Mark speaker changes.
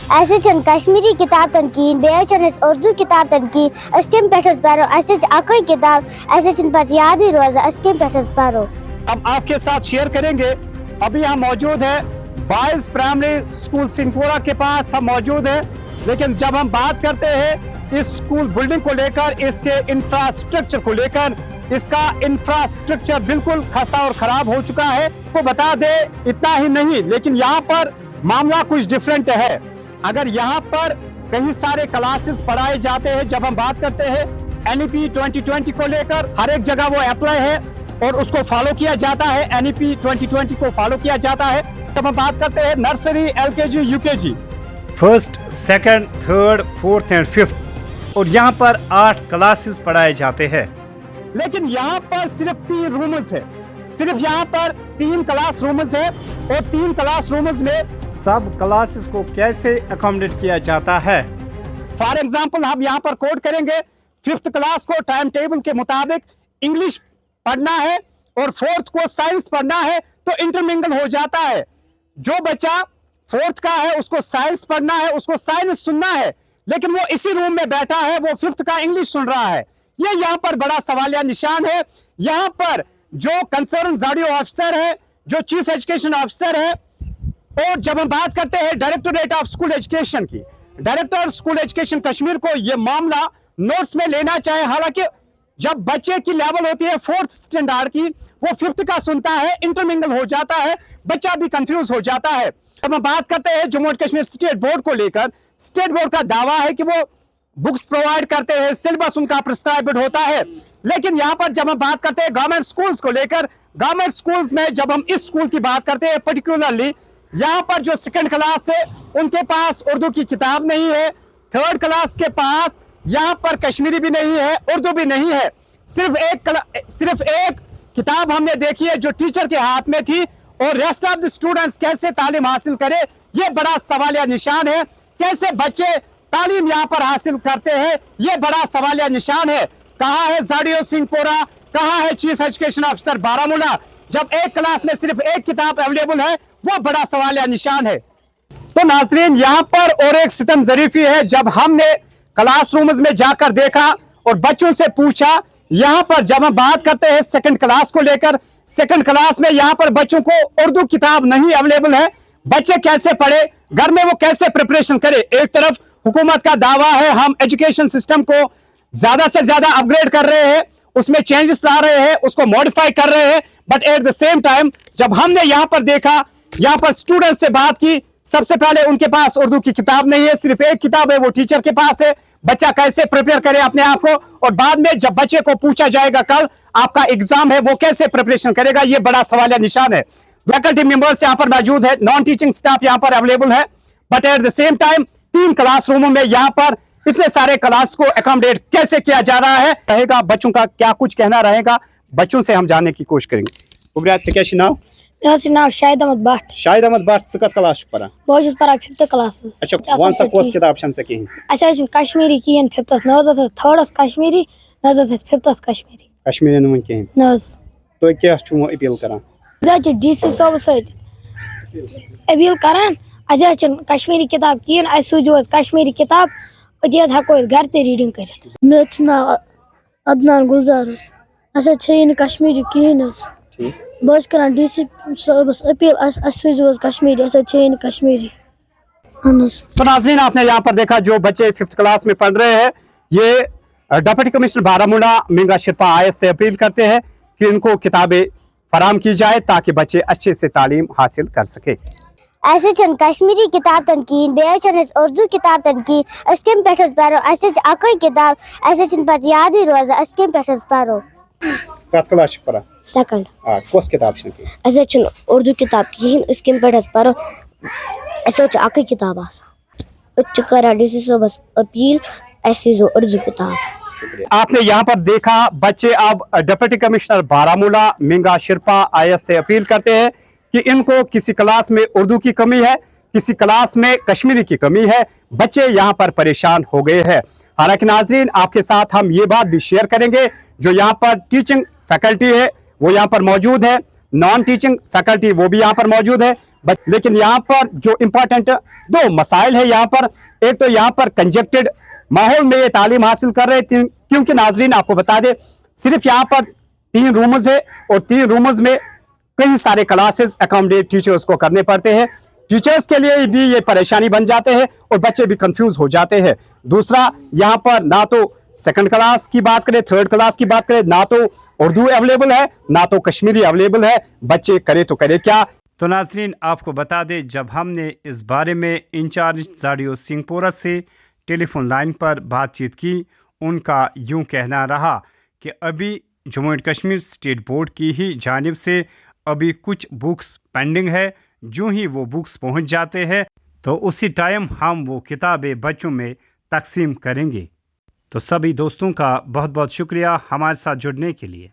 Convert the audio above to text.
Speaker 1: ऐसे कश्मीरी किताब तनकीन बेचन उर्दू किताब तनकीन अस्किम पेठस पारो ऐसे अकोई किताब ऐसे पत याद ही रोज अस्किम पेठस पारो।
Speaker 2: अब आपके साथ शेयर करेंगे, अभी हम मौजूद है बॉयज प्राइमरी स्कूल सिंहपुरा के पास हम मौजूद है। लेकिन जब हम बात करते हैं इस स्कूल बिल्डिंग को लेकर, इसके इंफ्रास्ट्रक्चर को लेकर, इसका इंफ्रास्ट्रक्चर बिल्कुल खस्ता और खराब हो चुका है। तो बता दे इतना ही नहीं, लेकिन यहाँ पर मामला कुछ डिफरेंट है। अगर यहाँ पर कई सारे क्लासेस पढ़ाए जाते हैं, जब हम बात करते हैं NEP 2020 को लेकर, हर एक जगह वो अप्लाई है और उसको फॉलो किया जाता है। NEP 2020 को फॉलो किया जाता है। जब हम बात करते हैं nursery, LKG, UKG,
Speaker 3: first, second, third, fourth and fifth, और यहाँ पर 8 क्लासेस पढ़ाए जाते हैं।
Speaker 2: लेकिन यहाँ पर सिर्फ 3 रूम्स है, सिर्फ यहाँ पर 3 क्लास रूम्स है और 3 क्लास रूम्स में
Speaker 3: सब क्लासेस को कैसे अकोमोडेट किया जाता है।
Speaker 2: फॉर एग्जाम्पल हम यहाँ पर कोड करेंगे, 5th क्लास को टाइम टेबल के मुताबिक इंग्लिश पढ़ना है और 4th को साइंस पढ़ना है, तो इंटरमिंगल हो जाता है। जो बच्चा 4th का है उसको साइंस पढ़ना है, उसको साइंस सुनना है, लेकिन वो इसी रूम में बैठा है, वो 5th का इंग्लिश सुन रहा है। ये यहाँ पर बड़ा सवालिया निशान है। यहाँ पर जो कंसर्न जाडियो ऑफिसर है, जो चीफ एजुकेशन ऑफिसर है, और जब हम बात करते हैं डायरेक्टोरेट ऑफ स्कूल एजुकेशन की, डायरेक्टर स्कूल एजुकेशन कश्मीर को ये मामला नोट्स में लेना चाहिए। हालांकि जब बच्चे की लेवल होती है 4th स्टैंडर्ड की, वो 5th का सुनता है, इंटरमिंगल हो जाता है, बच्चा भी कंफ्यूज हो जाता है। जब हम बात करते हैं Jammu and Kashmir state board को लेकर, स्टेट बोर्ड का दावा है कि वो बुक्स प्रोवाइड करते हैं, सिलेबस उनका प्रिस्क्राइब्ड होता है। लेकिन यहाँ पर जब हम बात करते हैं गवर्नमेंट स्कूल्स को लेकर, गवर्नमेंट स्कूल्स में जब हम इस स्कूल की बात करते हैं पर्टिकुलरली, यहाँ पर जो 2nd क्लास है उनके पास उर्दू की किताब नहीं है, 3rd क्लास के पास यहाँ पर कश्मीरी भी नहीं है, उर्दू भी नहीं है। सिर्फ एक किताब हमने देखी है जो टीचर के हाथ में थी, और रेस्ट ऑफ द स्टूडेंट्स कैसे तालीम हासिल करे, ये बड़ा सवालिया निशान है। कैसे बच्चे तालीम यहाँ पर हासिल करते हैं, ये बड़ा सवालिया निशान है। कहाँ है जाडियो सिंहपुरा, कहाँ है चीफ एजुकेशन ऑफिसर बारामूला, जब एक क्लास में सिर्फ एक किताब अवेलेबल है, वो बड़ा सवालिया निशान है। तो नाजरीन, यहाँ पर और एक सितम ज़रीफी है। जब हमने क्लासरूम्स में जाकर देखा और बच्चों से पूछा, यहाँ पर जब हम बात करते हैं 2nd क्लास को लेकर, 2nd क्लास में यहाँ पर बच्चों को उर्दू किताब नहीं अवेलेबल है। बच्चे कैसे पढ़े, घर में वो कैसे प्रिपरेशन करे। एक तरफ हुकूमत का दावा है हम एजुकेशन सिस्टम को ज्यादा से ज्यादा अपग्रेड कर रहे हैं, उसमें चेंजेस ला रहे हैं, उसको मॉडिफाई कर रहे हैं, but at the same time जब हमने यहाँ पर देखा, यहाँ पर स्टूडेंट से बात की, सबसे पहले उनके पास उर्दू की किताब नहीं है, सिर्फ एक किताब है, वो टीचर के पास है। बच्चा कैसे प्रिपेयर करे अपने आप को, और बाद में जब बच्चे को पूछा जाएगा कल आपका एग्जाम है, वो कैसे प्रिपरेशन करेगा, ये बड़ा सवालिया निशान है। फैकल्टी मेंबर्स यहाँ पर मौजूद है, नॉन टीचिंग स्टाफ यहाँ पर अवेलेबल है, but at the same time 3 क्लासरूमों में यहाँ पर इतने सारे क्लास को अकोमोडेट कैसे किया जा रहा है रहेगा। बच्चों का क्या कुछ कहना रहेगा, बच्चों से हम जानने की कोशिश करेंगे। उबरात से क्या नाम?
Speaker 4: नाम शाहिद अहमद भट्ट।
Speaker 3: शाहिद अहमद भट्ट से क्लास पढ़ा?
Speaker 4: बहुत पढ़ा 5th क्लास।
Speaker 3: अच्छा, कौन सा कोर्स किताब से कहीं?
Speaker 4: अच्छा कश्मीरी कहीं 5th नज 3rd कश्मीरी नज 5th कश्मीरी
Speaker 3: कश्मीरी नमन कहीं
Speaker 4: नज।
Speaker 3: तो क्या छुमो अपील करान?
Speaker 4: DC साहब से अपील करान कश्मीरी किताब कहीं सूझो कश्मीरी किताब अत हको घर ते रीडिंग कर।
Speaker 5: मे अदनान गुलजार कश्मीरी कहीं बस कर DC साहबस अपील सूझो कश्मीरी कश्मीरी।
Speaker 2: तो नाज़रीन, आपने यहाँ पर देखा जो बच्चे 5th क्लास में पढ़ रहे हैं, ये deputy commissioner Baramulla Minga Sherpa IS से अपील करते हैं कि इनको किताबें फराम की जाए ताकि बच्चे अच्छे से तालीम हासिल कर सके।
Speaker 1: ऐसे कश्मीरी किताब तनकीन बेचन उर्दू किताब तनकीन अस्किम पेठस पारो ऐसे अकोई किताब ऐसे पत याद ही रोज अस्किम पेठस पारो।
Speaker 3: कत क्लास पढ़ा?
Speaker 1: 2nd।
Speaker 3: कौस किताब से?
Speaker 1: ऐसे उर्दू किताब कहीं अस्किम पेठस पारो ऐसे अकोई किताब आसा करा DC साहबस अपील ऐसे जो उर्दू किताब।
Speaker 2: आपने यहाँ पर देखा बच्चे अब deputy commissioner Baramulla Minga Sherpa IS से अपील करते हैं कि इनको किसी क्लास में उर्दू की कमी है, किसी क्लास में कश्मीरी की कमी है, बच्चे यहाँ पर परेशान हो गए हैं। हालांकि नाजरीन, आपके साथ हम ये बात भी शेयर करेंगे, जो यहाँ पर टीचिंग फैकल्टी है वो यहाँ पर मौजूद है, नॉन टीचिंग फैकल्टी वो भी यहाँ पर मौजूद है। लेकिन यहाँ पर जो इम्पोर्टेंट दो मसाइल है यहाँ पर, एक तो यहाँ पर कंजेक्टेड माहौल में ये तालीम हासिल कर रहे थे, क्योंकि नाजरीन आपको बता दे सिर्फ यहाँ पर 3 रूम्स है और 3 रूम्स में कई सारे क्लासेस अकोमोडेट टीचर्स को करने पड़ते हैं। टीचर्स के लिए भी ये परेशानी बन जाते हैं और बच्चे भी कंफ्यूज हो जाते हैं। दूसरा यहाँ पर ना तो सेकंड क्लास की बात करें, थर्ड क्लास की बात करें, ना तो उर्दू अवेलेबल है ना तो कश्मीरी अवेलेबल है। बच्चे करे तो करे क्या।
Speaker 3: तो नाजरीन आपको बता दें, जब हमने इस बारे में इंचार्ज जाडियो सिंहपोरा से टेलीफोन लाइन पर बातचीत की, उनका यूं कहना रहा कि अभी Jammu and Kashmir state board की ही जानिब से अभी कुछ बुक्स पेंडिंग है। जो ही वो बुक्स पहुंच जाते हैं तो उसी टाइम हम वो किताबें बच्चों में तकसीम करेंगे। तो सभी दोस्तों का बहुत बहुत शुक्रिया हमारे साथ जुड़ने के लिए।